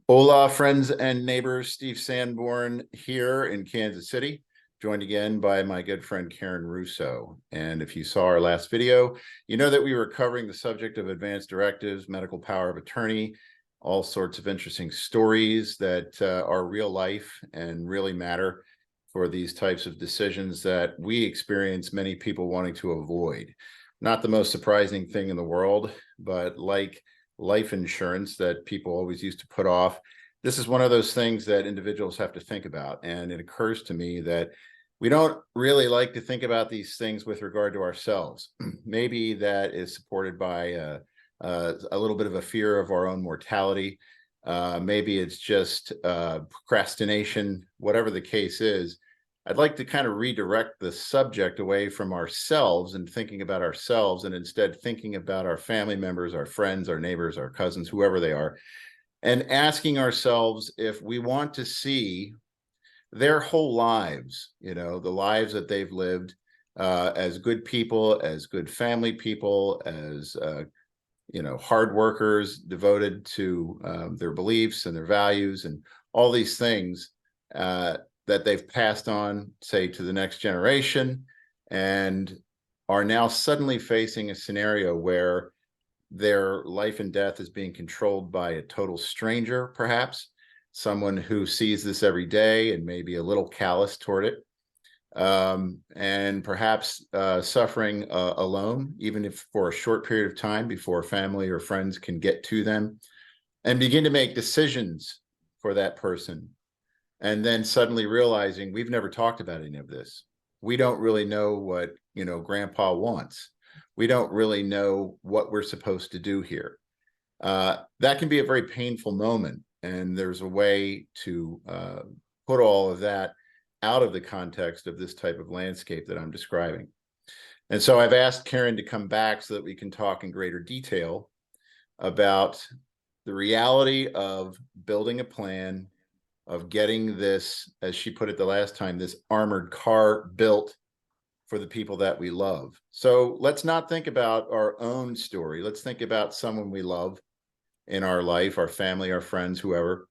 Hola, friends and neighbors. Steve Sanborn here in Kansas City, joined again by my good friend Karen Russo. And if you saw our last video, you know that we were covering the subject of advanced directives, medical power of attorney, all sorts of interesting stories that are real life and really matter for these types of decisions that we experience many people wanting to avoid. Not the most surprising thing in the world, but like life insurance that people always used to put off, this is one of those things that individuals have to think about. And it occurs to me that we don't really like to think about these things with regard to ourselves. Maybe that is supported by a little bit of a fear of our own mortality. Maybe it's just procrastination, whatever the case is. I'd like to kind of redirect the subject away from ourselves and thinking about ourselves, and instead thinking about our family members, our friends, our neighbors, our cousins, whoever they are, and asking ourselves if we want to see their whole lives, the lives that they've lived, as good people, as good family people, as hard workers, devoted to their beliefs and their values and all these things. That they've passed on, say, to the next generation, and are now suddenly facing a scenario where their life and death is being controlled by a total stranger, perhaps someone who sees this every day and maybe a little callous toward it, and perhaps suffering alone, even if for a short period of time before family or friends can get to them and begin to make decisions for that person. And then suddenly realizing we've never talked about any of this. We don't really know what, grandpa wants. We don't really know what we're supposed to do here. That can be a very painful moment. And there's a way to put all of that out of the context of this type of landscape that I'm describing. And so I've asked Karen to come back so that we can talk in greater detail about the reality of building a plan, of getting this, as she put it the last time, this armored car built for the people that we love. So let's not think about our own story. Let's think about someone we love in our life, our family, our friends, whoever,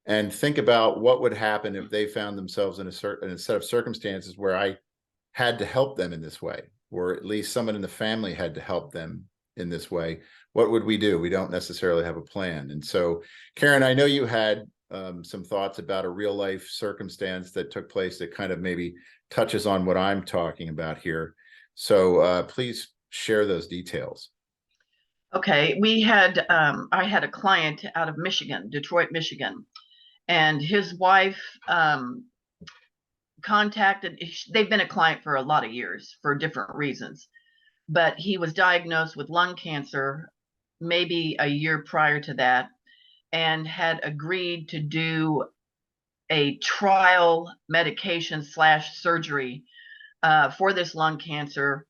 and think about what would happen if they found themselves in a set of circumstances where I had to help them in this way, or at least someone in the family had to help them in this way. What would we do? We don't necessarily have a plan. And so, Karen, I know you had some thoughts about a real life circumstance that took place that kind of maybe touches on what I'm talking about here. So please share those details. Okay, I had a client out of Michigan, Detroit, Michigan, and his wife they've been a client for a lot of years for different reasons, but he was diagnosed with lung cancer maybe a year prior to that and had agreed to do a trial medication / surgery for this lung cancer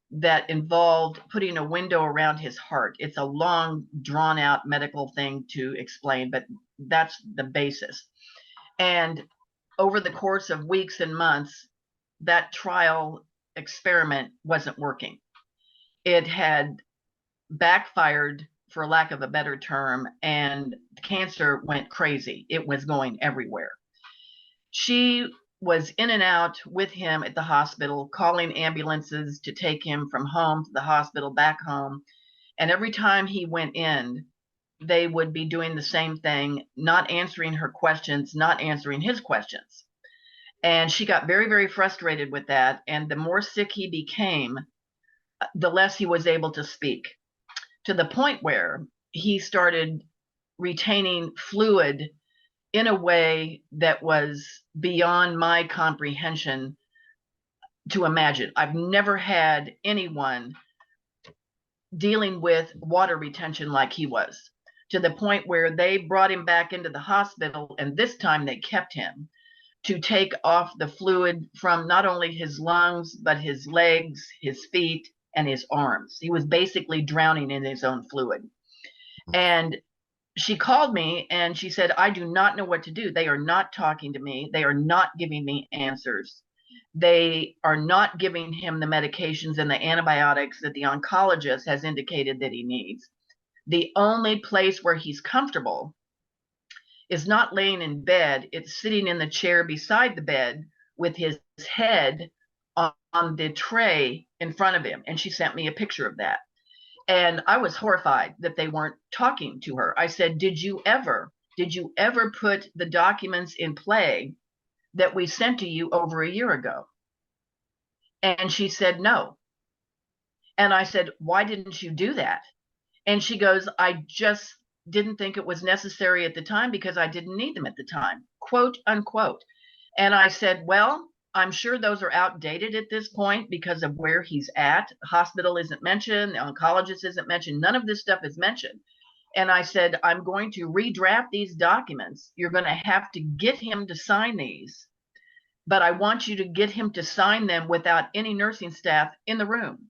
that involved putting a window around his heart. It's a long, drawn out medical thing to explain, but that's the basis. And over the course of weeks and months, that trial experiment wasn't working. It had backfired, for lack of a better term, and cancer went crazy. It was going everywhere. She was in and out with him at the hospital, calling ambulances to take him from home to the hospital, back home. And every time he went in, they would be doing the same thing, not answering her questions, not answering his questions. And she got very, very frustrated with that. And the more sick he became, the less he was able to speak, to the point where he started retaining fluid in a way that was beyond my comprehension to imagine. I've never had anyone dealing with water retention like he was, to the point where they brought him back into the hospital, and this time they kept him to take off the fluid from not only his lungs, but his legs, his feet, and his arms. He was basically drowning in his own fluid. And she called me and she said, I do not know what to do. They are not talking to me. They are not giving me answers. They are not giving him the medications and the antibiotics that the oncologist has indicated that he needs. The only place where he's comfortable is not laying in bed. It's sitting in the chair beside the bed with his head on the tray in front of him. And she sent me a picture of that. And I was horrified that they weren't talking to her. I said, did you ever put the documents in play that we sent to you over a year ago? And she said, no. And I said, why didn't you do that? And she goes, I just didn't think it was necessary at the time because I didn't need them at the time, quote unquote. And I said, well, I'm sure those are outdated at this point because of where he's at. The hospital isn't mentioned, the oncologist isn't mentioned, none of this stuff is mentioned. And I said, I'm going to redraft these documents. You're going to have to get him to sign these, but I want you to get him to sign them without any nursing staff in the room.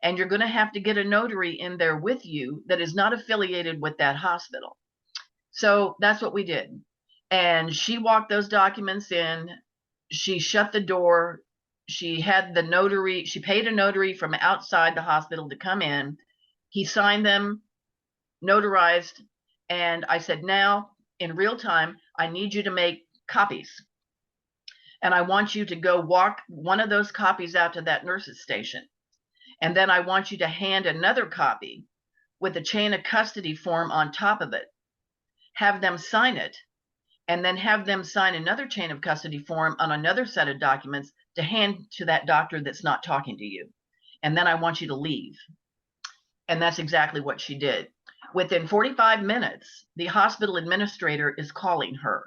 And you're going to have to get a notary in there with you that is not affiliated with that hospital. So that's what we did. And she walked those documents in. She shut the door. She had the notary. She paid a notary from outside the hospital to come in. He signed them, notarized. And I said, now in real time, I need you to make copies. And I want you to go walk one of those copies out to that nurse's station. And then I want you to hand another copy with a chain of custody form on top of it. Have them sign it, and then have them sign another chain of custody form on another set of documents to hand to that doctor that's not talking to you. And then I want you to leave. And that's exactly what she did. Within 45 minutes, the hospital administrator is calling her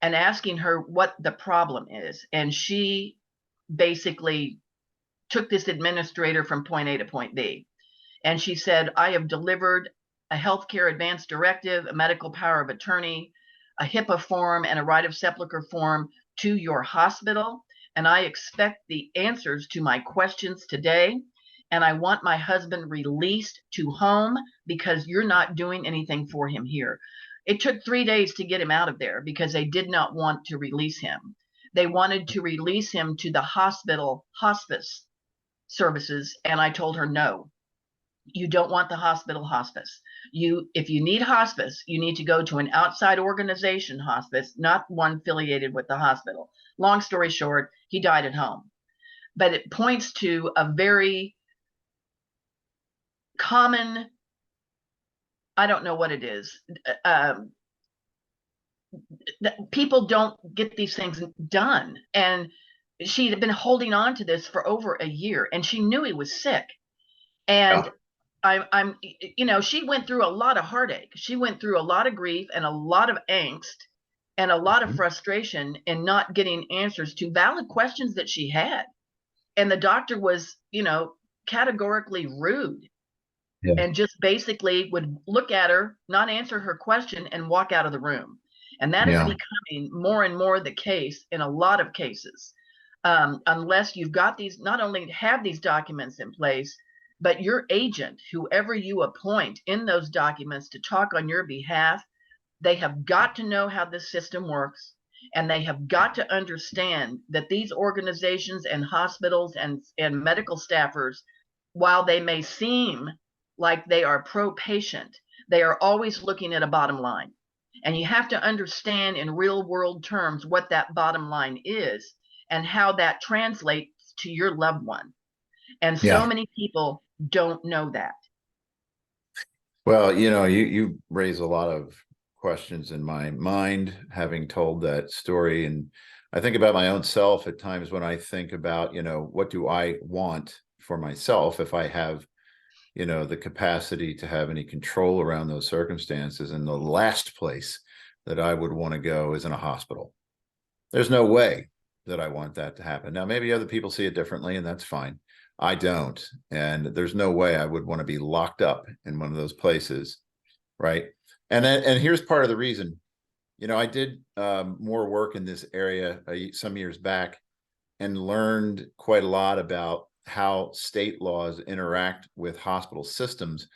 and asking her what the problem is. And she basically took this administrator from point A to point B. And she said, I have delivered a healthcare advance directive, a medical power of attorney, a HIPAA form, and a right of sepulcher form to your hospital. And I expect the answers to my questions today. And I want my husband released to home because you're not doing anything for him here. It took 3 days to get him out of there because they did not want to release him. They wanted to release him to the hospital hospice services. And I told her, no, you don't want the hospital hospice. If you need hospice, you need to go to an outside organization hospice, not one affiliated with the hospital. Long story short, he died at home. But it points to a very common, I don't know what it is. People don't get these things done. And she had been holding on to this for over a year, and she knew he was sick. And she went through a lot of heartache. She went through a lot of grief and a lot of angst and a lot of frustration in not getting answers to valid questions that she had. And the doctor was, categorically rude. Yeah. And just basically would look at her, not answer her question, and walk out of the room. And that is becoming more and more the case in a lot of cases. Unless you've got these, not only have these documents in place, but your agent, whoever you appoint in those documents to talk on your behalf, they have got to know how this system works. And they have got to understand that these organizations and hospitals and medical staffers, while they may seem like they are pro-patient, they are always looking at a bottom line. And you have to understand in real world terms what that bottom line is and how that translates to your loved one. And so many people don't know that. Well, you raise a lot of questions in my mind, having told that story. And I think about my own self at times when I think about, what do I want for myself if I have, the capacity to have any control around those circumstances. And the last place that I would want to go is in a hospital. There's no way that I want that to happen. Now, maybe other people see it differently, and that's fine. I don't. And there's no way I would want to be locked up in one of those places. Right. And here's part of the reason. I did more work in this area some years back and learned quite a lot about how state laws interact with hospital systems,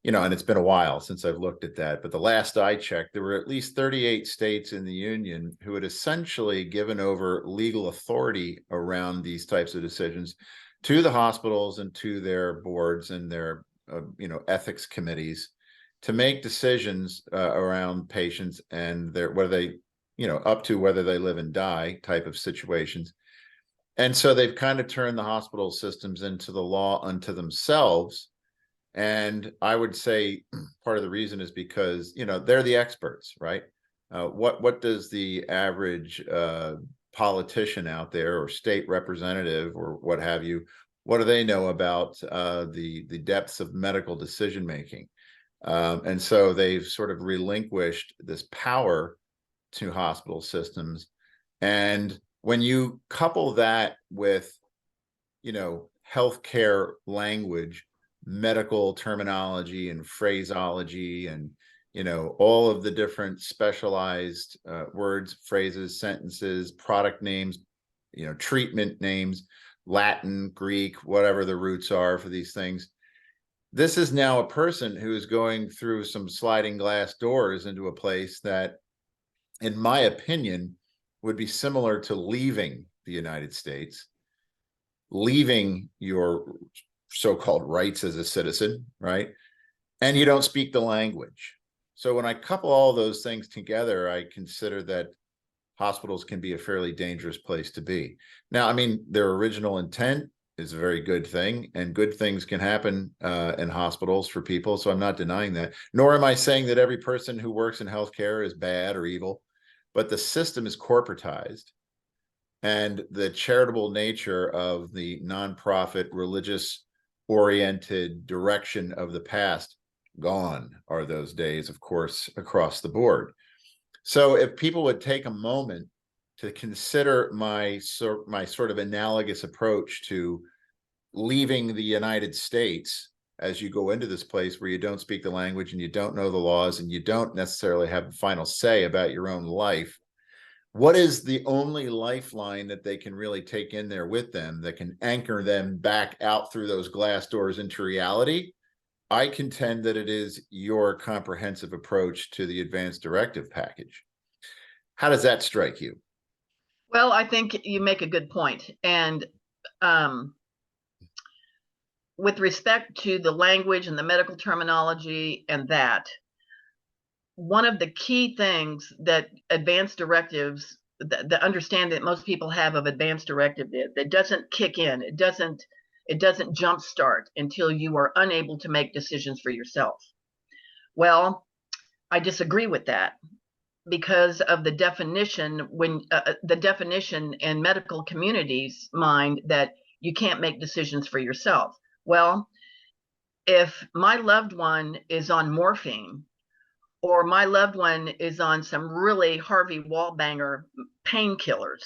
and it's been a while since I've looked at that. But the last I checked, there were at least 38 states in the union who had essentially given over legal authority around these types of decisions to the hospitals and to their boards and their, ethics committees. to make decisions around patients and their whether they, up to whether they live and die type of situations. And so they've kind of turned the hospital systems into the law unto themselves. And I would say part of the reason is because, they're the experts, right? What does the average politician out there or state representative or what have you, what do they know about the depths of medical decision making? And so they've sort of relinquished this power to hospital systems. And when you couple that with, healthcare language, medical terminology and phraseology, and, all of the different specialized words, phrases, sentences, product names, treatment names, Latin, Greek, whatever the roots are for these things. This is now a person who is going through some sliding glass doors into a place that, in my opinion, would be similar to leaving the United States, leaving your so-called rights as a citizen, right? And you don't speak the language. So when I couple all those things together, I consider that hospitals can be a fairly dangerous place to be. Now, I mean, their original intent is a very good thing, and good things can happen in hospitals for people. So I'm not denying that, nor am I saying that every person who works in healthcare is bad or evil, but the system is corporatized, and the charitable nature of the nonprofit, religious oriented direction of the past, gone are those days, of course, across the board. So if people would take a moment to consider my sort of analogous approach to leaving the United States, as you go into this place where you don't speak the language and you don't know the laws and you don't necessarily have the final say about your own life, what is the only lifeline that they can really take in there with them that can anchor them back out through those glass doors into reality? I contend that it is your comprehensive approach to the advanced directive package. How does that strike you? Well, I think you make a good point. And with respect to the language and the medical terminology and that, one of the key things that advanced directives, the understanding that most people have of advanced directive, that doesn't kick in, it doesn't jumpstart until you are unable to make decisions for yourself. Well, I disagree with that, because of the definition, when the definition in medical communities mind that you can't make decisions for yourself. Well, if my loved one is on morphine, or my loved one is on some really Harvey Wallbanger painkillers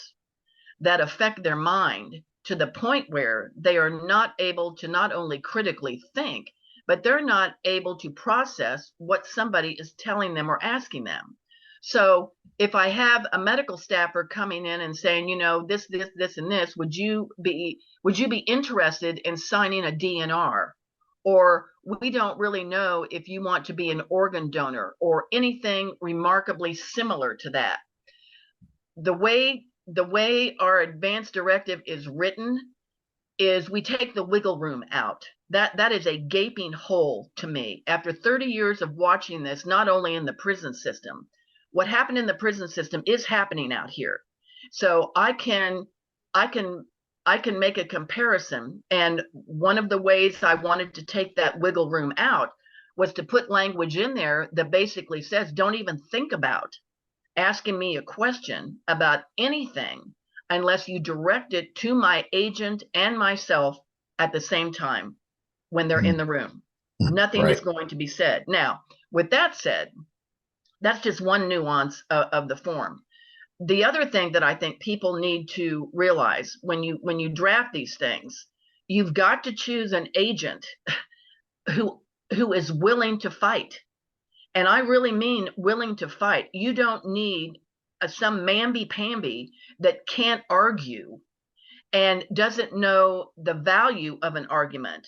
that affect their mind to the point where they are not able to not only critically think, but they're not able to process what somebody is telling them or asking them. So if I have a medical staffer coming in and saying, this, and this, would you be interested in signing a DNR? Or we don't really know if you want to be an organ donor or anything remarkably similar to that. The way our advanced directive is written is we take the wiggle room out. That is a gaping hole to me. After 30 years of watching this, not only in the prison system, what happened in the prison system is happening out here. So I can make a comparison. And one of the ways I wanted to take that wiggle room out was to put language in there that basically says, don't even think about asking me a question about anything unless you direct it to my agent and myself at the same time when they're in the room. Nothing is going to be said. Now, with that said, that's just one nuance of the form. The other thing that I think people need to realize when you draft these things, you've got to choose an agent who is willing to fight. And I really mean willing to fight. You don't need some mamby-pamby that can't argue and doesn't know the value of an argument,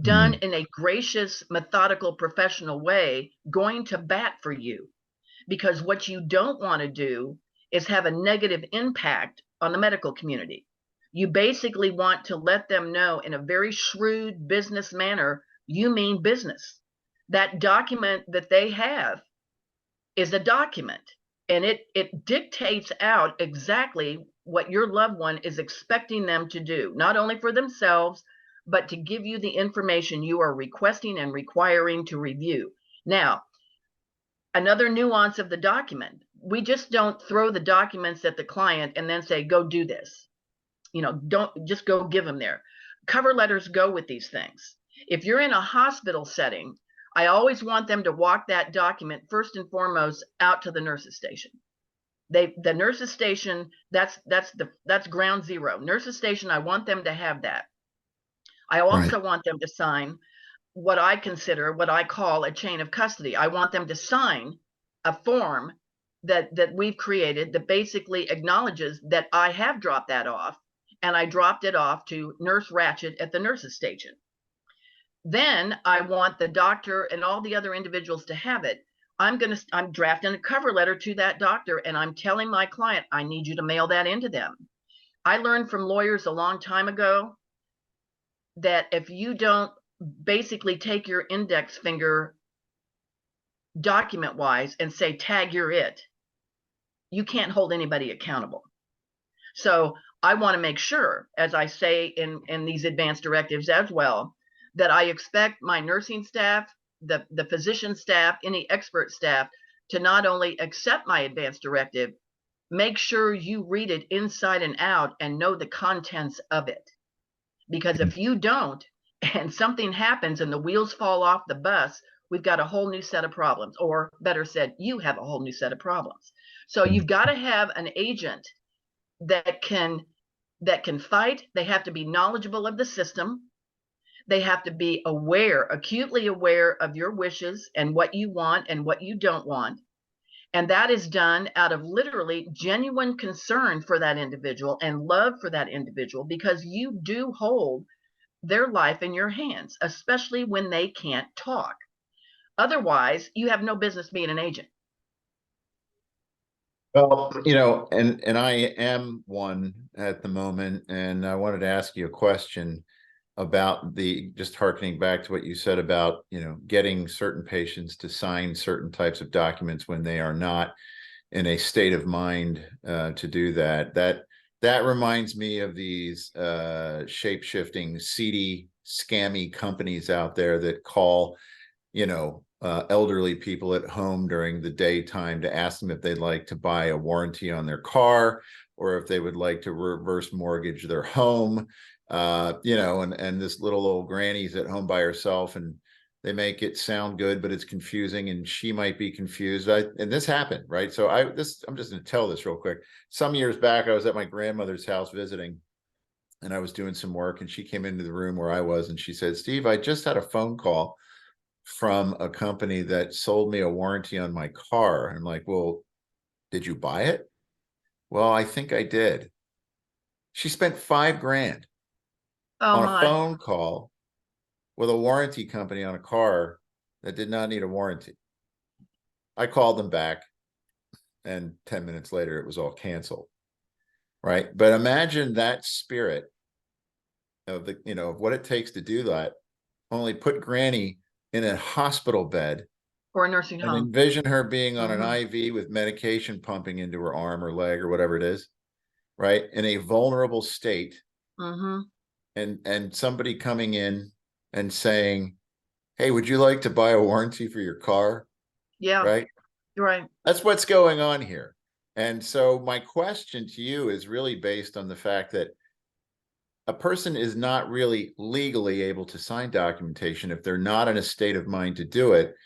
done in a gracious, methodical, professional way, going to bat for you. Because what you don't want to do is have a negative impact on the medical community. You basically want to let them know in a very shrewd business manner, you mean business. that document that they have is a document, and it dictates out exactly what your loved one is expecting them to do, not only for themselves, but to give you the information you are requesting and requiring to review. Now, another nuance of the document, we just don't throw the documents at the client and then say, go do this. Don't just go give them there. Cover letters go with these things. If you're in a hospital setting, I always want them to walk that document first and foremost out to the nurses station. The nurses station, that's ground zero. Nurses station, I want them to have that. I Right. also want them to sign what I call a chain of custody. I want them to sign a form that we've created that basically acknowledges that I have dropped that off, and I dropped it off to Nurse Ratchet at the nurses station. Then I want the doctor and all the other individuals to have it. I'm drafting a cover letter to that doctor, and I'm telling my client, I need you to mail that into them. I learned from lawyers a long time ago that if you don't basically take your index finger document wise and say, tag, you're it, you can't hold anybody accountable. So I want to make sure, as I say in these advanced directives as well, that I expect my nursing staff, the physician staff, any expert staff to not only accept my advanced directive, make sure you read it inside and out and know the contents of it. Because if you don't, and something happens and the wheels fall off the bus, we've got a whole new set of problems, or better said, you have a whole new set of problems. So you've got to have an agent that can fight. They have to be knowledgeable of the system. They have to be aware, acutely aware of your wishes and what you want and what you don't want. And that is done out of literally genuine concern for that individual and love for that individual, because you do hold their life in your hands, especially when they can't talk. Otherwise, you have no business being an agent. Well, and I am one at the moment, and I wanted to ask you a question about just harkening back to what you said about, getting certain patients to sign certain types of documents when they are not in a state of mind to do that. That reminds me of these shape-shifting, seedy, scammy companies out there that call, elderly people at home during the daytime to ask them if they'd like to buy a warranty on their car, or if they would like to reverse mortgage their home. And this little old granny's at home by herself, and they make it sound good, but it's confusing, and she might be confused. And this happened, right? So I'm just going to tell this real quick. Some years back, I was at my grandmother's house visiting, and I was doing some work, and she came into the room where I was, and she said, "Steve, I just had a phone call from a company that sold me a warranty on my car." And I'm like, "Well, did you buy it?" "Well, I think I did." She spent $5,000 Oh on a my. phone call with a warranty company on a car that did not need a warranty. I called them back, and 10 minutes later, it was all canceled. Right. But imagine that spirit of of what it takes to do that. Only put Granny in a hospital bed, Or a nursing and home. envision her being on an Mm-hmm. IV with medication pumping into her arm or leg or whatever it is, right? In a vulnerable state, Mm-hmm. and somebody coming in and saying, "Hey, would you like to buy a warranty for your car?" Yeah, Right? you're right. That's what's going on here. And so my question to you is really based on the fact that a person is not really legally able to sign documentation if they're not in a state of mind to do it.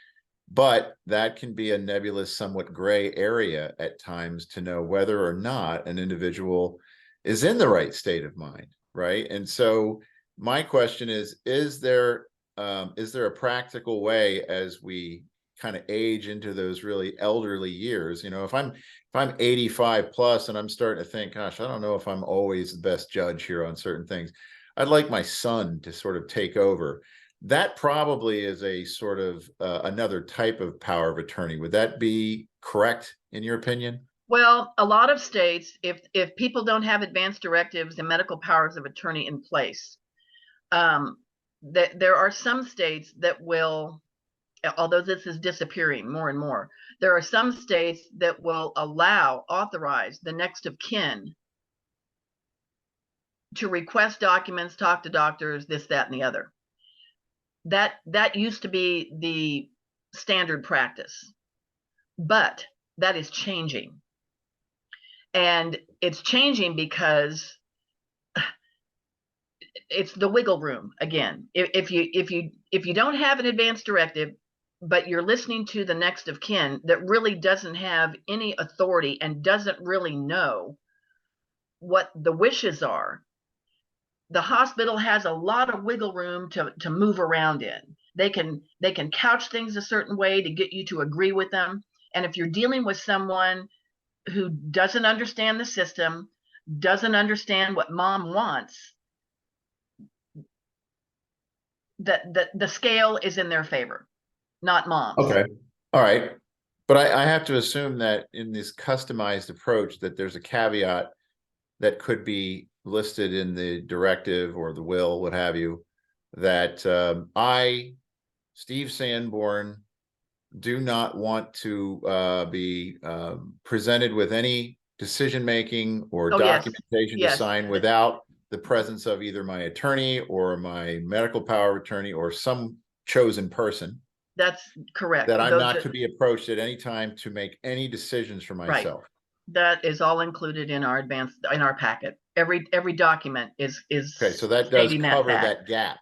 But that can be a nebulous, somewhat gray area at times to know whether or not an individual is in the right state of mind, right? And so my question is there a practical way, as we kind of age into those really elderly years? If I'm 85 plus and I'm starting to think, gosh, I don't know if I'm always the best judge here on certain things. I'd like my son to sort of take over. That probably is a sort of another type of power of attorney. Would that be correct in your opinion? Well, a lot of states, if people don't have advanced directives and medical powers of attorney in place, there are some states that will although this is disappearing more and more, there are some states that will authorize the next of kin to request documents, talk to doctors, this, that, and the other. That used to be the standard practice, but that is changing. And it's changing because it's the wiggle room again. If you don't have an advance directive, but you're listening to the next of kin that really doesn't have any authority and doesn't really know what the wishes are, the hospital has a lot of wiggle room to move around in. They can couch things a certain way to get you to agree with them. And if you're dealing with someone who doesn't understand the system, doesn't understand what mom wants, the scale is in their favor, not mom's. Okay. All right. But I have to assume that in this customized approach that there's a caveat that could be listed in the directive or the will, what have you, that I, Steve Sanborn, do not want to be presented with any decision-making or documentation to sign without the presence of either my attorney or my medical power of attorney or some chosen person. That's correct. That I'm not to be approached at any time to make any decisions for myself. Right. That is all included in our packet. Every document is okay. So that does cover that gap.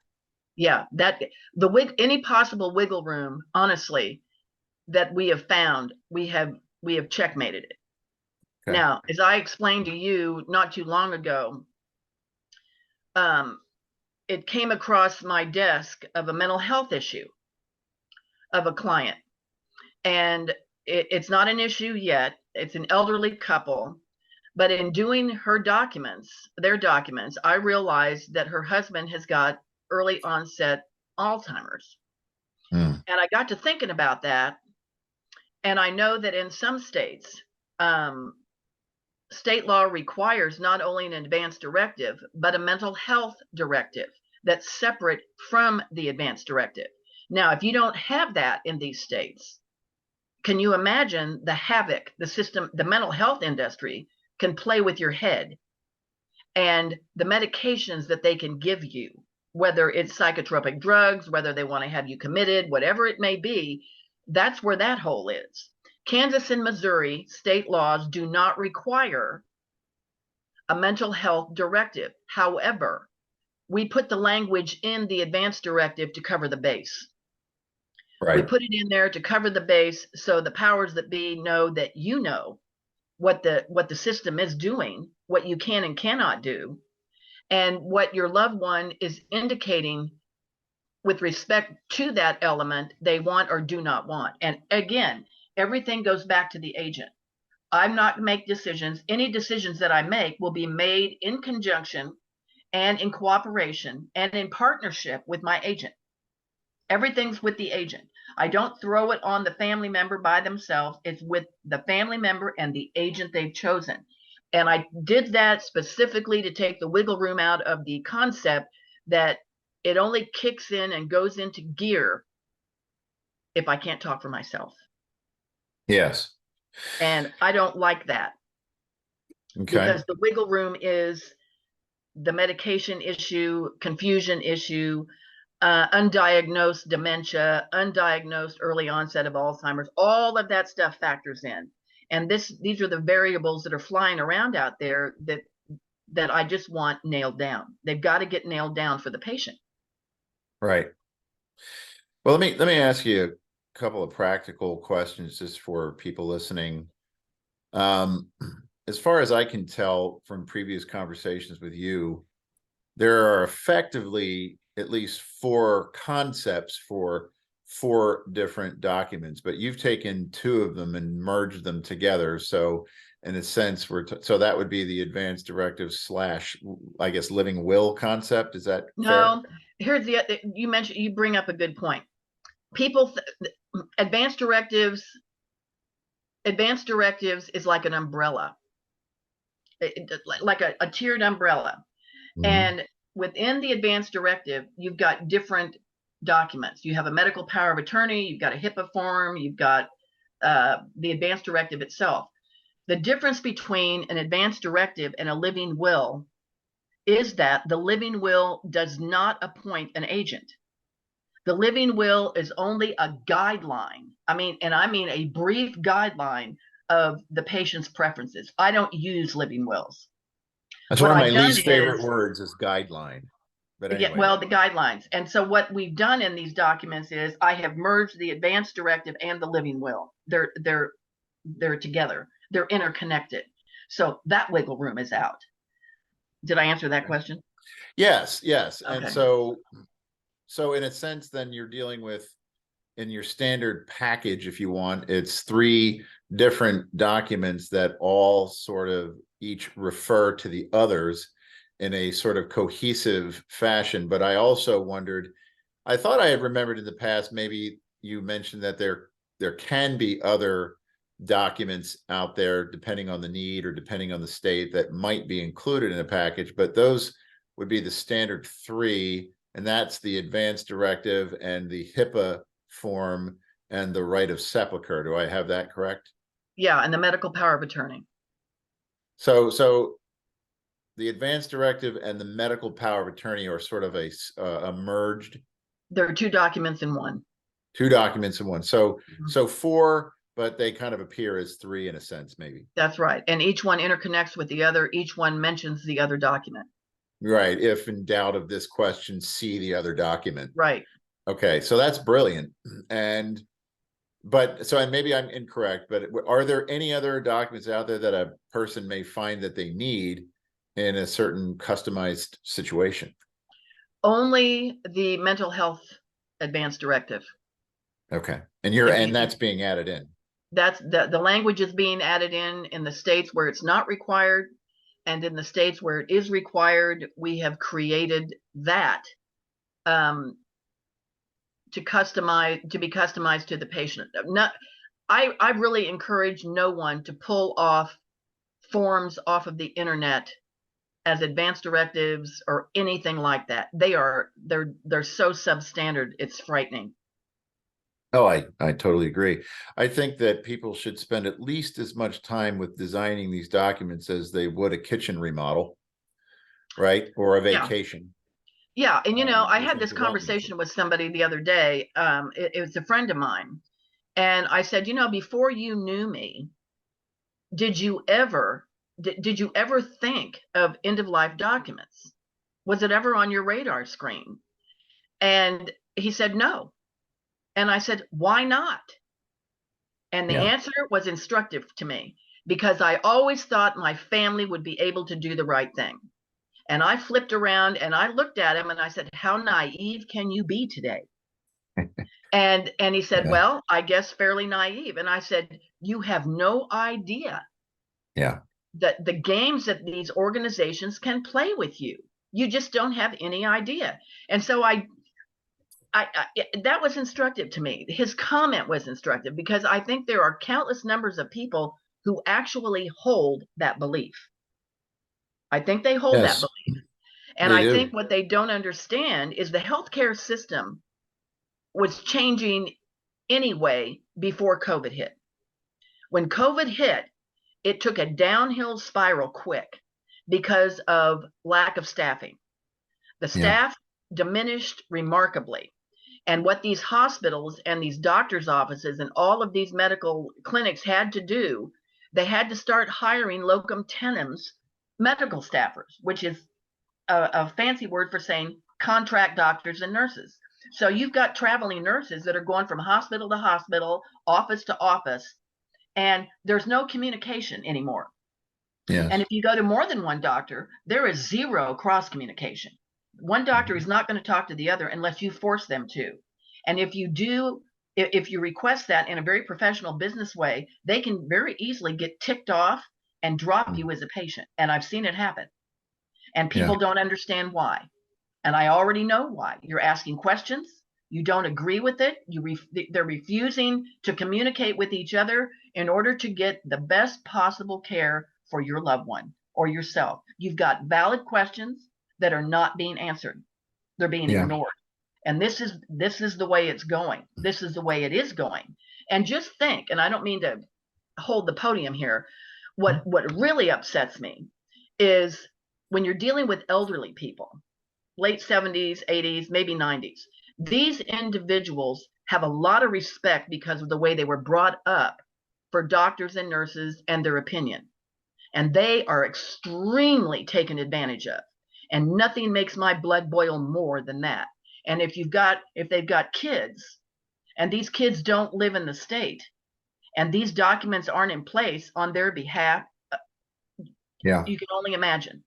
Yeah, any possible wiggle room, honestly, that we have found, we have checkmated it. Okay. Now, as I explained to you not too long ago, it came across my desk of a mental health issue of a client, and it's not an issue yet. It's an elderly couple, but in doing their documents, I realized that her husband has got early onset Alzheimer's. And I got to thinking about that. And I know that in some states, state law requires not only an advance directive, but a mental health directive that's separate from the advance directive. Now, if you don't have that in these states, can you imagine the havoc the system, the mental health industry can play with your head and the medications that they can give you, whether it's psychotropic drugs, whether they want to have you committed, whatever it may be, that's where that hole is. Kansas and Missouri state laws do not require a mental health directive. However, we put the language in the advance directive to cover the base. Right. We put it in there to cover the base so the powers that be know that you know what the system is doing, what you can and cannot do, and what your loved one is indicating with respect to that element they want or do not want. And again, everything goes back to the agent. I'm not going to make decisions. Any decisions that I make will be made in conjunction and in cooperation and in partnership with my agent. Everything's with the agent. I don't throw it on the family member by themselves. It's with the family member and the agent they've chosen. And I did that specifically to take the wiggle room out of the concept that it only kicks in and goes into gear if I can't talk for myself. Yes. And I don't like that. Okay. Because the wiggle room is the medication issue, confusion issue, undiagnosed dementia, undiagnosed early onset of Alzheimer's, all of that stuff factors in. And these are the variables that are flying around out there that I just want nailed down. They've got to get nailed down for the patient. Right. Well, let me ask you a couple of practical questions just for people listening. As far as I can tell from previous conversations with you, there are effectively at least 4 concepts for 4 different documents, but you've taken 2 of them and merged them together. So in a sense, so that would be the advanced directive / I guess living will concept. Is that fair? Here's you bring up a good point. People, advanced directives is like an umbrella, like a tiered umbrella. Mm-hmm. And within the advanced directive, you've got different documents. You have a medical power of attorney, you've got a HIPAA form, you've got the advance directive itself. The difference between an advance directive and a living will is that the living will does not appoint an agent. The living will is only a guideline. I mean a brief guideline of the patient's preferences. I don't use living wills. That's What one of my I've done least favorite is, words is guideline. But yeah, anyway. well, the guidelines. And so what we've done in these documents is I have merged the advance directive and the living will. They're together. They're interconnected. So that wiggle room is out. Did I answer that question? Yes, yes. And Okay. so in a sense, then you're dealing with, in your standard package, if you want, it's 3 different documents that all sort of each refer to the others in a sort of cohesive fashion. But I also wondered, I thought I had remembered in the past, maybe you mentioned that there can be other documents out there depending on the need or depending on the state that might be included in a package, but those would be the standard 3, and that's the advance directive and the HIPAA form and the right of sepulcher. Do I have that correct? Yeah, and the medical power of attorney. So the advance directive and the medical power of attorney are sort of a merged. There are 2 documents in one. 2 documents in one. So 4, but they kind of appear as 3 in a sense, maybe. That's right. And each one interconnects with the other. Each one mentions the other document. Right. If in doubt of this question, see the other document. Right. Okay. So that's brilliant. But maybe I'm incorrect, but are there any other documents out there that a person may find that they need in a certain customized situation? Only the mental health advance directive. Okay. And that's being added in. That's the language is being added in the states where it's not required, and in the states where it is required, we have created that to be customized to the patient. I really encourage no one to pull off forms off of the internet as advanced directives or anything like that. They're so substandard, it's frightening. Oh, I totally agree. I think that people should spend at least as much time with designing these documents as they would a kitchen remodel, right? Or a Yeah. vacation. Yeah. And I Which had one's this development. conversation with somebody the other day. It was a friend of mine. And I said, before you knew me, did you ever think of end of life documents? Was it ever on your radar screen? And he said, no. And I said, why not? And the Yeah. answer was instructive to me because I always thought my family would be able to do the right thing. And I flipped around and I looked at him and I said, how naive can you be today? And he said, Yeah. well, I guess fairly naive. And I said, you have no idea Yeah. that the games that these organizations can play with you. You just don't have any idea. And so I that was instructive to me. His comment was instructive because I think there are countless numbers of people who actually hold that belief. I think they hold that Yes, belief. And they I do. think what they don't understand is the healthcare system was changing anyway before COVID hit. When COVID hit, it took a downhill spiral quick because of lack of staffing. The Yeah. staff diminished remarkably. And what these hospitals and these doctors' offices and all of these medical clinics had to do, they had to start hiring locum tenens medical staffers, which is a fancy word for saying contract doctors and nurses. So you've got traveling nurses that are going from hospital to hospital, office to office, and there's no communication anymore. And Yes. if you go to more than one doctor, there is zero cross communication. One doctor is not going to talk to the other unless you force them to. And if you request that in a very professional business way, they can very easily get ticked off and drop you as a patient. And I've seen it happen. And Yeah. people don't understand why. And I already know why. You're asking questions. You don't agree with it. They're refusing to communicate with each other in order to get the best possible care for your loved one or yourself. You've got valid questions that are not being answered. They're being Yeah. ignored. And this is the way it's going. This is the way it is going. And just think, and I don't mean to hold the podium here, what really upsets me is when you're dealing with elderly people, late 70s, 80s, maybe 90s. These individuals have a lot of respect because of the way they were brought up for doctors and nurses and their opinion. And they are extremely taken advantage of. And nothing makes my blood boil more than that. And if they've got kids and these kids don't live in the state and these documents aren't in place on their behalf, Yeah. you can only imagine.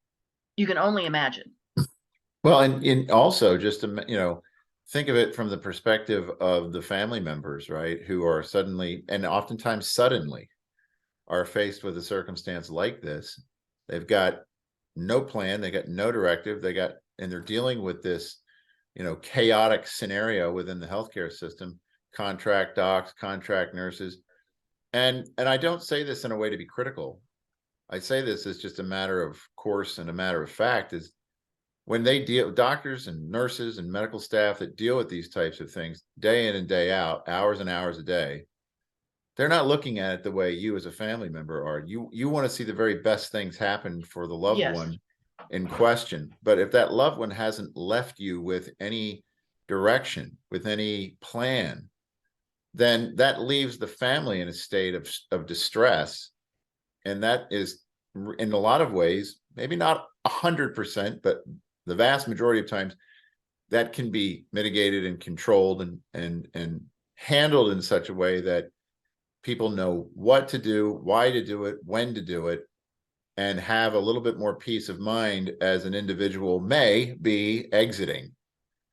You can only imagine. Well, and also just to, think of it from the perspective of the family members, right, who are suddenly and oftentimes suddenly are faced with a circumstance like this. They've got no plan, they got no directive, and they're dealing with this, chaotic scenario within the healthcare system, contract docs, contract nurses. And I don't say this in a way to be critical. I say this as just a matter of course and a matter of fact is when they deal doctors and nurses and medical staff that deal with these types of things day in and day out, hours and hours a day, they're not looking at it the way you as a family member are. You want to see the very best things happen for the loved Yes. one in question. But if that loved one hasn't left you with any direction, with any plan, then that leaves the family in a state of distress. And that is, in a lot of ways, maybe not 100%, but the vast majority of times, that can be mitigated and controlled and handled in such a way that people know what to do, why to do it, when to do it, and have a little bit more peace of mind as an individual may be exiting.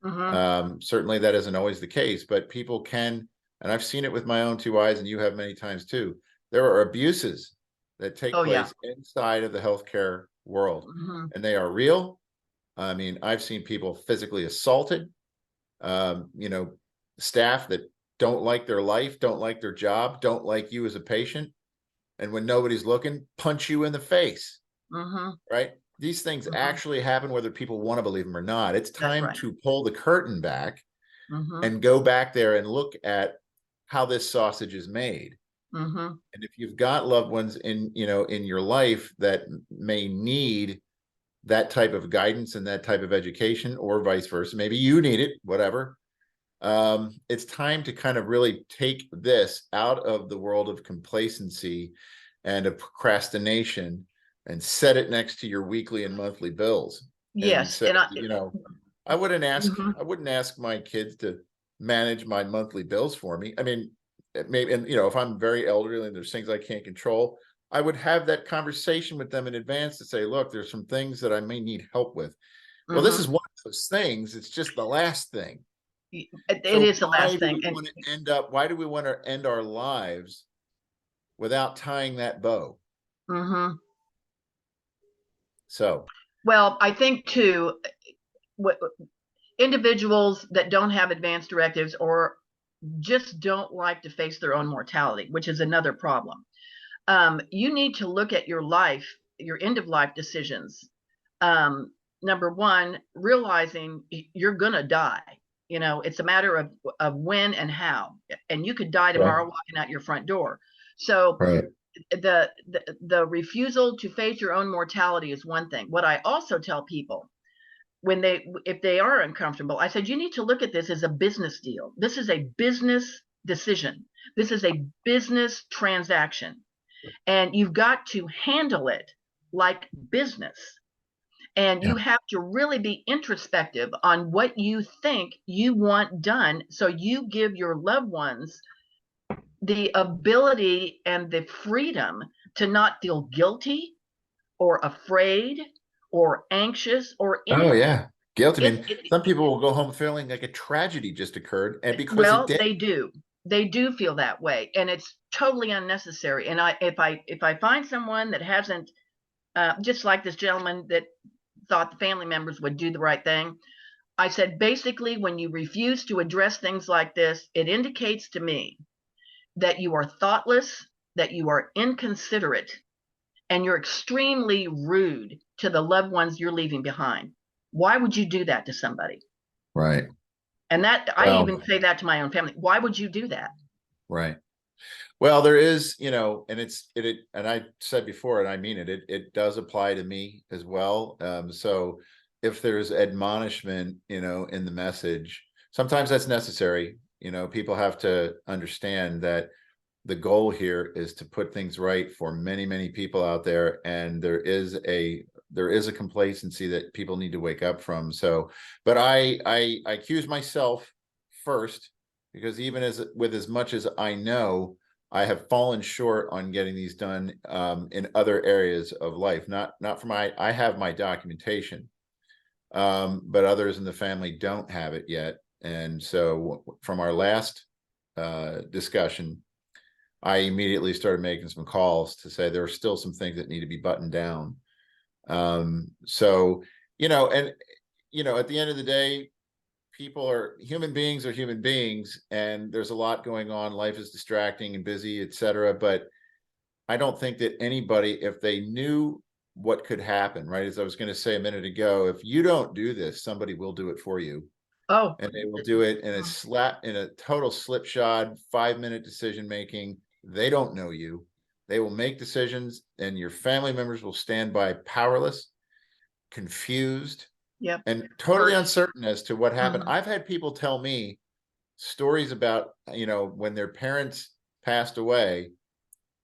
Certainly that isn't always the case, but people can, and I've seen it with my own two eyes, and you have many times too. There are abuses that take place inside of the healthcare world, and they are real. I mean, I've seen people physically assaulted, staff that don't like their life, don't like their job, don't like you as a patient. And when nobody's looking, punch you in the face, right? These things actually happen whether people want to believe them or not. It's time to pull the curtain back and go back there and look at how this sausage is made. And if you've got loved ones in your life that may need that type of guidance and that type of education, or vice versa, maybe you need it, whatever. It's time to kind of really take this out of the world of complacency and of procrastination and set it next to your weekly and monthly bills. Yes. And say, I wouldn't ask my kids to manage my monthly bills for me. I mean, maybe, and if I'm very elderly and there's things I can't control, I would have that conversation with them in advance to say, look, there's some things that I may need help with. Well, this is one of those things. It's just the last thing. It is the last thing. Why do we want to end our lives without tying that bow? So, well, I think too, individuals that don't have advanced directives or just don't like to face their own mortality, which is another problem. You need to look at your life, your end of life decisions. Number one, realizing you're going to die. It's a matter of when and how, and you could die tomorrow walking out your front door. So the refusal to face your own mortality is one thing. What I also tell people, if they are uncomfortable, I said, you need to look at this as a business deal. This is a business decision. This is a business transaction, and you've got to handle it like business. And you have to really be introspective on what you think you want done, so you give your loved ones the ability and the freedom to not feel guilty or afraid or anxious or anything. Oh yeah, guilty. I mean, some people will go home feeling like a tragedy just occurred, and because well, it did. They do feel that way, and it's totally unnecessary. And if I find someone that hasn't, just like this gentleman that thought the family members would do the right thing, I said, basically, when you refuse to address things like this, it indicates to me that you are thoughtless, that you are inconsiderate, and you're extremely rude to the loved ones you're leaving behind. Why would you do that to somebody? Right. And that I Well, even say that to my own family. Why would you do that? right. Well, there is, and and I said before, and I mean it does apply to me as well. So if there's admonishment, in the message, sometimes that's necessary. People have to understand that the goal here is to put things right for many, many people out there. And there is a complacency that people need to wake up from. So, but I accuse myself first, because even as much as I know, I have fallen short on getting these done in other areas of life. Not for I have my documentation, but others in the family don't have it yet. And so from our last discussion, I immediately started making some calls to say there are still some things that need to be buttoned down. So, and at the end of the day, human beings are human beings, and there's a lot going on. Life is distracting and busy, etc. But I don't think that anybody, if they knew what could happen, right? As I was going to say a minute ago, if you don't do this, somebody will do it for you. Oh, And they will do it in a total slipshod 5-minute decision making. They don't know you. They will make decisions, and your family members will stand by powerless, confused, yep. and totally Hurt. uncertain as to what happened. Mhm. I've had people tell me stories about, when their parents passed away,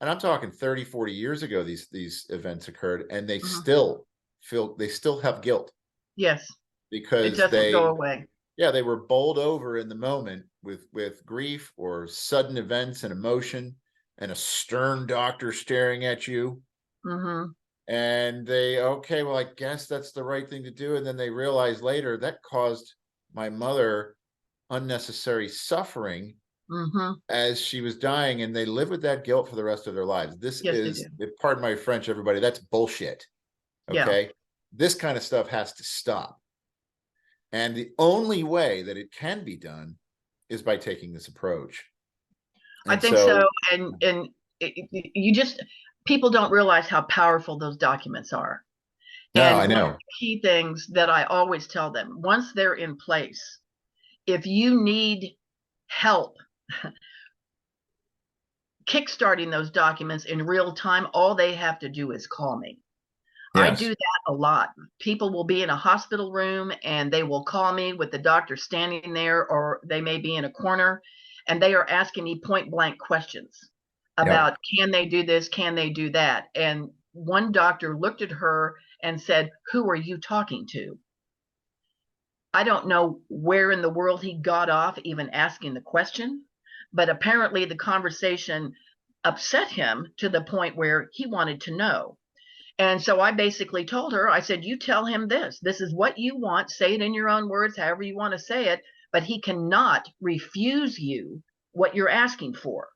and I'm talking 30, 40 years ago, these events occurred, and Mhm. they still have guilt Yes, it because doesn't go away. they were bowled over in the moment with grief or sudden events and emotion, and a stern doctor staring at you, Mhm. and okay, well, I guess that's the right thing to do, and then they realize later that caused my mother unnecessary suffering Mhm. as she was dying, and they live with that guilt for the rest of their lives. This Yes, they is, do. pardon my French, everybody, that's bullshit. Yeah. Okay, this kind of stuff has to stop. And the only way that it can be done is by taking this approach. I And think so. so, And you just people don't realize how powerful those documents are. no, And I one of know. the key things that I always tell them, once they're in place, if you need help kickstarting those documents in real time, all they have to do is call me. I do Yes. that a lot. People will be in a hospital room and they will call me with the doctor standing there, or they may be in a corner and they are asking me point blank questions Yep. about can they do this? Can they do that? And one doctor looked at her and said, "Who are you talking to?" I don't know where in the world he got off even asking the question, but apparently the conversation upset him to the point where he wanted to know. And so I basically told her, I said, "You tell him this. This is what you want. Say it in your own words, however you want to say it, but he cannot refuse you what you're asking for.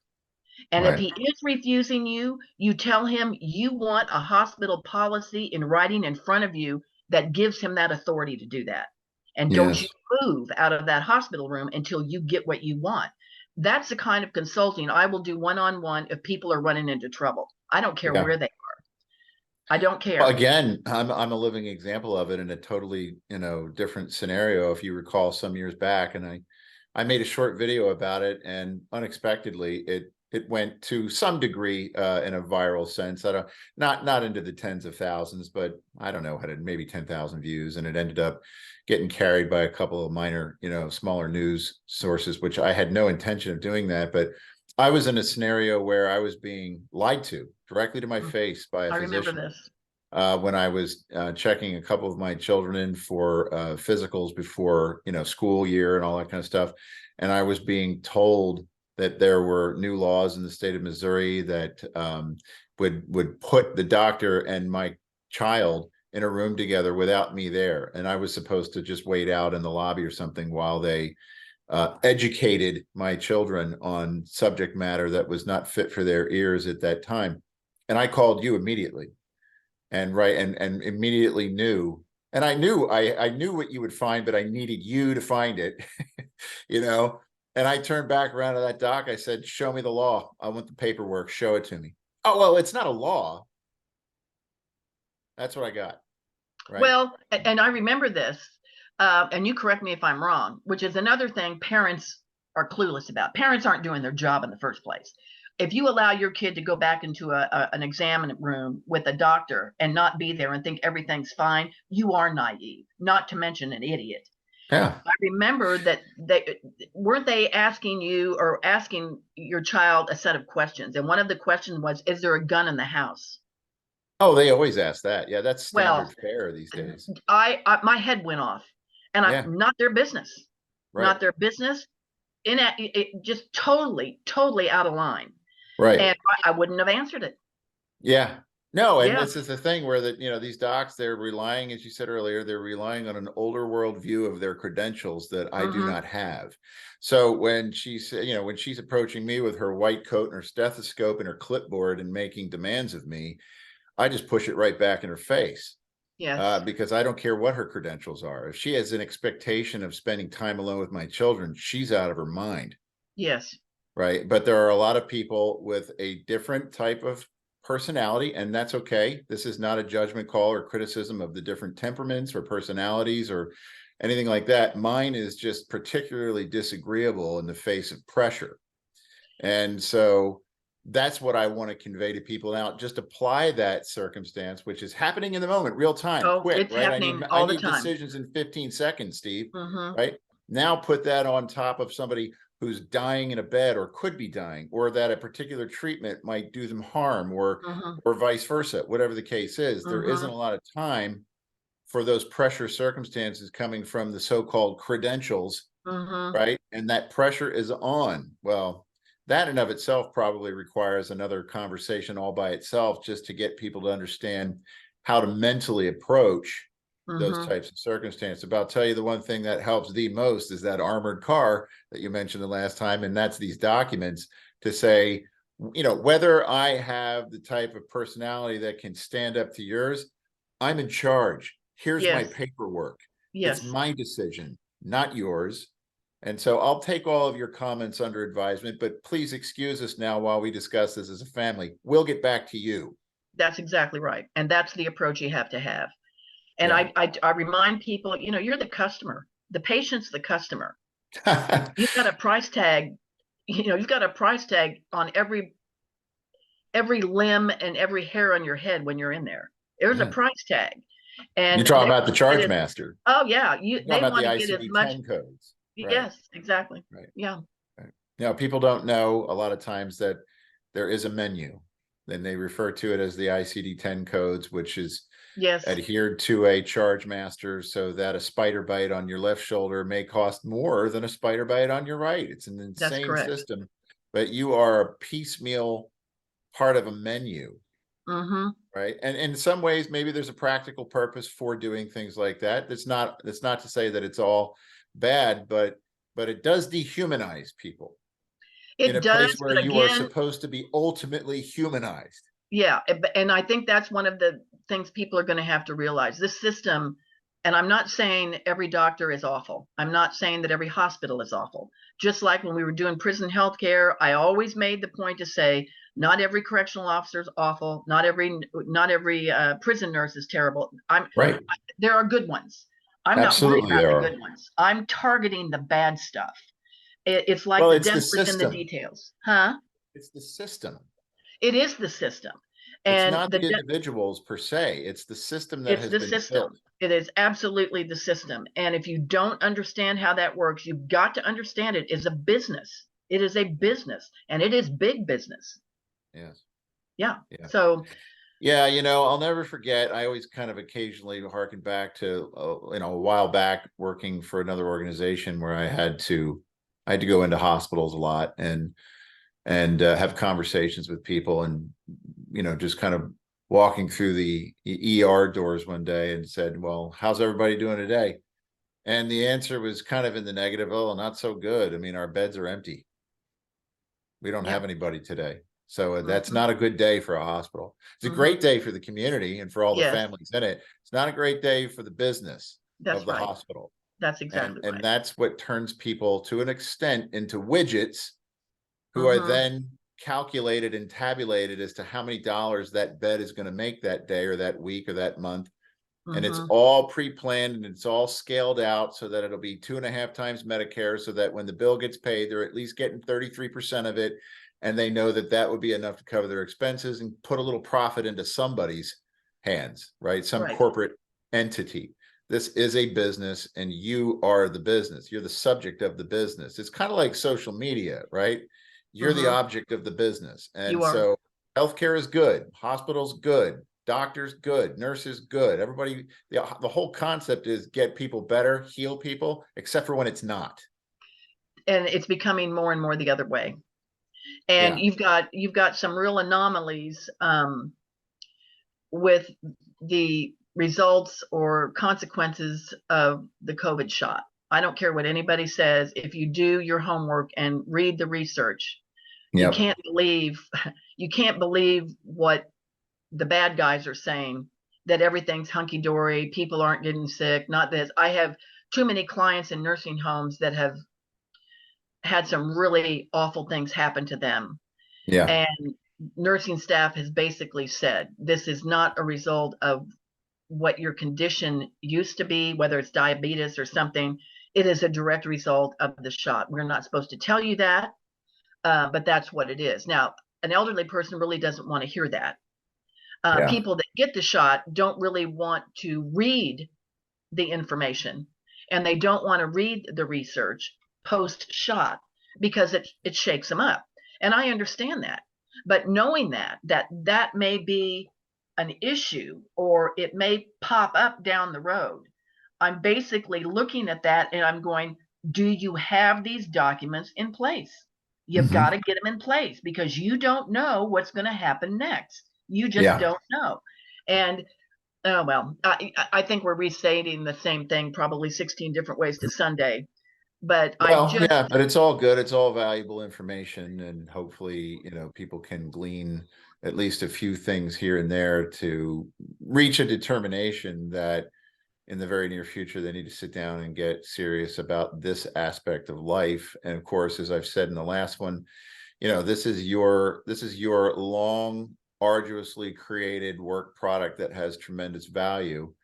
And if Right. he is refusing you, you tell him you want a hospital policy in writing in front of you that gives him that authority to do that. And don't you Yes. move out of that hospital room until you get what you want." That's the kind of consulting I will do one-on-one if people are running into trouble. I don't care Yeah. where they are. I don't Well, care. again, I'm a living example of it in a totally, different scenario. If you recall some years back, and I made a short video about it, and unexpectedly it went to some degree in a viral sense. I don't not into the tens of thousands, but I don't know, had maybe 10,000 views, and it ended up getting carried by a couple of minor, smaller news sources, which I had no intention of doing that. But I was in a scenario where I was being lied to directly to my face by a I remember physician this. when I was checking a couple of my children in for physicals before, school year and all that kind of stuff. And I was being told that there were new laws in the state of Missouri that would put the doctor and my child in a room together without me there. And I was supposed to just wait out in the lobby or something while they educated my children on subject matter that was not fit for their ears at that time. And I called you immediately, and immediately knew, and I knew what you would find, but I needed you to find it. you know and I turned back around to that doc. I said, show me the law. I want the paperwork. Show it to me. Oh, well, it's not a law. That's what I got. Right. Well, and I remember this. and you correct me if I'm wrong, which is another thing parents are clueless about. Parents aren't doing their job in the first place. If you allow your kid to go back into an exam room with a doctor and not be there and think everything's fine, you are naive, not to mention an idiot. Yeah. I remember that weren't they asking you or asking your child a set of questions, and one of the questions was, "Is there a gun in the house?" Oh, they always ask that. Yeah, that's Well, standard fare these days. I my head went off, and I Yeah, not their business, right, not their business. It just totally out of line, right. and I wouldn't have answered it. Yeah. No, and Yeah. this is the thing where that, these docs, they're relying, as you said earlier, they're relying on an older world view of their credentials that I do Mm-hmm. not have. So when she's, when she's approaching me with her white coat and her stethoscope and her clipboard and making demands of me, I just push it right back in her face. Yes. Because I don't care what her credentials are. If she has an expectation of spending time alone with my children, she's out of her mind. Yes. Right. But there are a lot of people with a different type of personality, and that's okay. This is not a judgment call or criticism of the different temperaments or personalities or anything like that. Mine is just particularly disagreeable in the face of pressure. And so that's what I want to convey to people now. Just apply that circumstance, which is happening in the moment, real time, Oh, quick, it's right? happening I all the need time. decisions in 15 seconds, Steve. Mm-hmm. Right? Now put that on top of somebody who's dying in a bed or could be dying, or that a particular treatment might do them harm, Mm-hmm. or vice versa, whatever the case is. There isn't Mm-hmm. a lot of time for those pressure circumstances coming from the so-called credentials, Mm-hmm. right? And that pressure is on. Well, that in of itself probably requires another conversation all by itself, just to get people to understand how to mentally approach those Mm-hmm. types of circumstances. But I'll tell you, the one thing that helps the most is that armored car that you mentioned the last time, and that's these documents to say, whether I have the type of personality that can stand up to yours, I'm in charge. Here's my Yes. paperwork. It's Yes. my decision, not yours. And so I'll take all of your comments under advisement, but please excuse us now while we discuss this as a family. We'll get back to you. That's exactly right. And that's the approach you have to have. And Yeah. I remind people, you're the customer. The patient's the customer. You've got a price tag, you've got a price tag on every limb and every hair on your head when you're in there. There's a Yeah. price tag. You're And talking they about the want to get charge as master. oh yeah, You're talking they about the want to get as much. ICD-10 codes. Right. Yes, exactly. Right. Yeah. Right. People don't know a lot of times that there is a menu. Then they refer to it as the ICD-10 codes, which is Yes, adhered to a charge master, so that a spider bite on your left shoulder may cost more than a spider bite on your right. It's an that's insane correct. system, but you are a piecemeal part of a menu, Mm-hmm. right? And in some ways, maybe there's a practical purpose for doing things like that. That's not to say that it's all bad, but it does dehumanize people in It a place does, where but you are again, supposed to be ultimately humanized. yeah, and I think that's one of the things people are going to have to realize. This system, and I'm not saying every doctor is awful. I'm not saying that every hospital is awful. Just like when we were doing prison healthcare, I always made the point to say not every correctional officer is awful. Not every prison nurse is terrible. Right. There are good ones. I'm not worried Absolutely about there the are. good ones. I'm targeting the bad stuff. It's like Well, the it's the devil is in the system. details, huh? It's the system. It is the system, It's and not the individuals per se. It's the system that it's has the been built. system. It is absolutely the system. And if you don't understand how that works, you've got to understand it is a business. It is a business, and it is big business. Yes. Yeah. Yeah. So, Yeah. I'll never forget. I always kind of occasionally harken back to, a while back working for another organization where I had to go into hospitals a lot and have conversations with people, and just kind of walking through the ER doors one day and said, well, how's everybody doing today? And the answer was kind of in the negative. Oh, not so good. I mean, our beds are empty. We don't yeah. have anybody today. So that's Hmm. not a good day for a hospital. It's a Hmm. great day for the community and for all the Yes, families in it. It's not a great day for the business of that's the right. hospital. That's And exactly and right. that's what turns people to an extent into widgets who are Hmm. then calculated and tabulated as to how many dollars that bed is going to make that day or that week or that month. and it's Mhm. all pre-planned and it's all scaled out so that it'll be 2.5 times Medicare, so that when the bill gets paid, they're at least getting 33% of it. And they know that that would be enough to cover their expenses and put a little profit into somebody's hands, right? Some Right. corporate entity. This is a business and you are the business. You're the subject of the business. It's kind of like social media, right? You're the Mhm. object of the business. And You are. so healthcare is good, hospitals good, doctors good, nurses good. Everybody, the whole concept is get people better, heal people, except for when it's not. And it's becoming more and more the other way. And Yeah. you've got some real anomalies with the results or consequences of the COVID shot. I don't care what anybody says. If you do your homework and read the research, you Yep. can't believe you can't believe what the bad guys are saying, that everything's hunky-dory, people aren't getting sick, not this. I have too many clients in nursing homes that have had some really awful things happen to them. Yeah. And nursing staff has basically said this is not a result of what your condition used to be, whether it's diabetes or something. It is a direct result of the shot. We're not supposed to tell you that, but that's what it is. Now, an elderly person really doesn't want to hear that. Yeah. People that get the shot don't really want to read the information, and they don't want to read the research post shot because it shakes them up. And I understand that. But knowing that may be an issue or it may pop up down the road, I'm basically looking at that and I'm going, do you have these documents in place? You've got Hmm. to get them in place because you don't know what's going to happen next. You just Yeah. don't know. And oh well, I think we're restating the same thing probably 16 different ways to Sunday. But I Well, just yeah, but it's all good. It's all valuable information, and hopefully, people can glean at least a few things here and there to reach a determination that in the very near future they need to sit down and get serious about this aspect of life. And of course, as I've said in the last one, this is your long, arduously created work product that has tremendous value.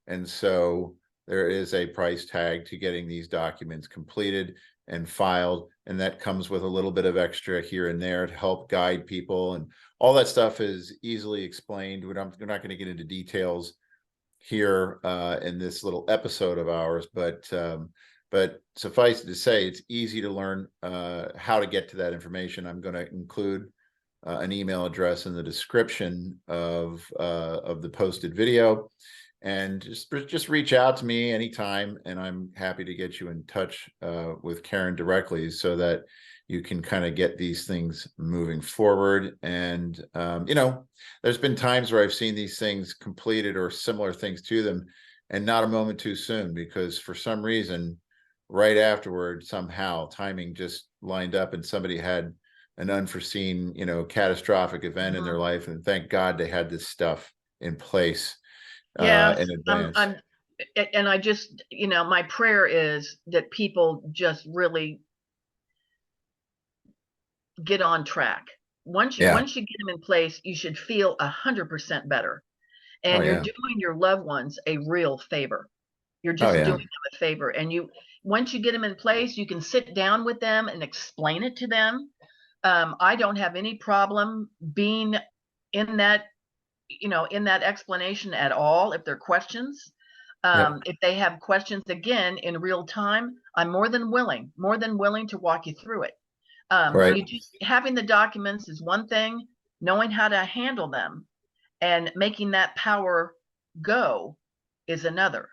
And so there is a price tag to getting these documents completed and filed, and that comes with a little bit of extra here and there to help guide people. And all that stuff is easily explained. We're not going to get into details here in this little episode of ours, but suffice it to say, it's easy to learn how to get to that information. I'm going to include an email address in the description of the posted video, and just reach out to me anytime, and I'm happy to get you in touch with Karen directly so that you can kind of get these things moving forward. And there's been times where I've seen these things completed or similar things to them, and not a moment too soon, because for some reason, right afterward, somehow timing just lined up and somebody had an unforeseen, catastrophic event in mhm. their life. And thank God they had this stuff in place Yes, in advance. and I just, my prayer is that people just really get on track. Once you Yeah. once you get them in place, you should feel 100% better, Oh and you're yeah. doing your loved ones a real favor. You're Oh just yeah. doing them a favor, and once you get them in place, you can sit down with them and explain it to them. I don't have any problem being in that, in that explanation at all. If they're questions, Yep. if they have questions again in real time, I'm more than willing to walk you through it. Right. You just having the documents is one thing, knowing how to handle them and making that power go is another.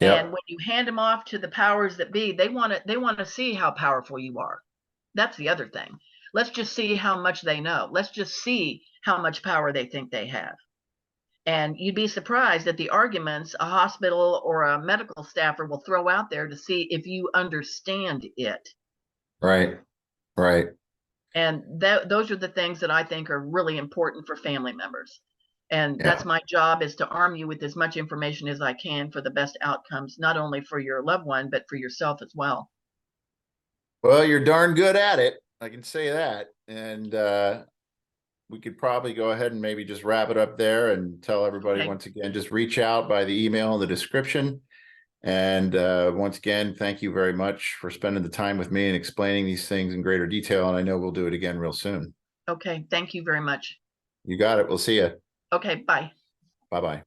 And Yep. when you hand them off to the powers that be, they want to see how powerful you are. That's the other thing. Let's just see how much they know. Let's just see how much power they think they have. And you'd be surprised at the arguments a hospital or a medical staffer will throw out there to see if you understand it. Right. Right. And those are the things that I think are really important for family members. And Yeah. that's my job, is to arm you with as much information as I can for the best outcomes, not only for your loved one, but for yourself as well. Well, you're darn good at it. I can say that. And we could probably go ahead and maybe just wrap it up there and tell everybody Okay. once again, just reach out by the email in the description. And once again, thank you very much for spending the time with me and explaining these things in greater detail. And I know we'll do it again real soon. Okay. Thank you very much. You got it. We'll see you. Okay. Bye. Bye-bye.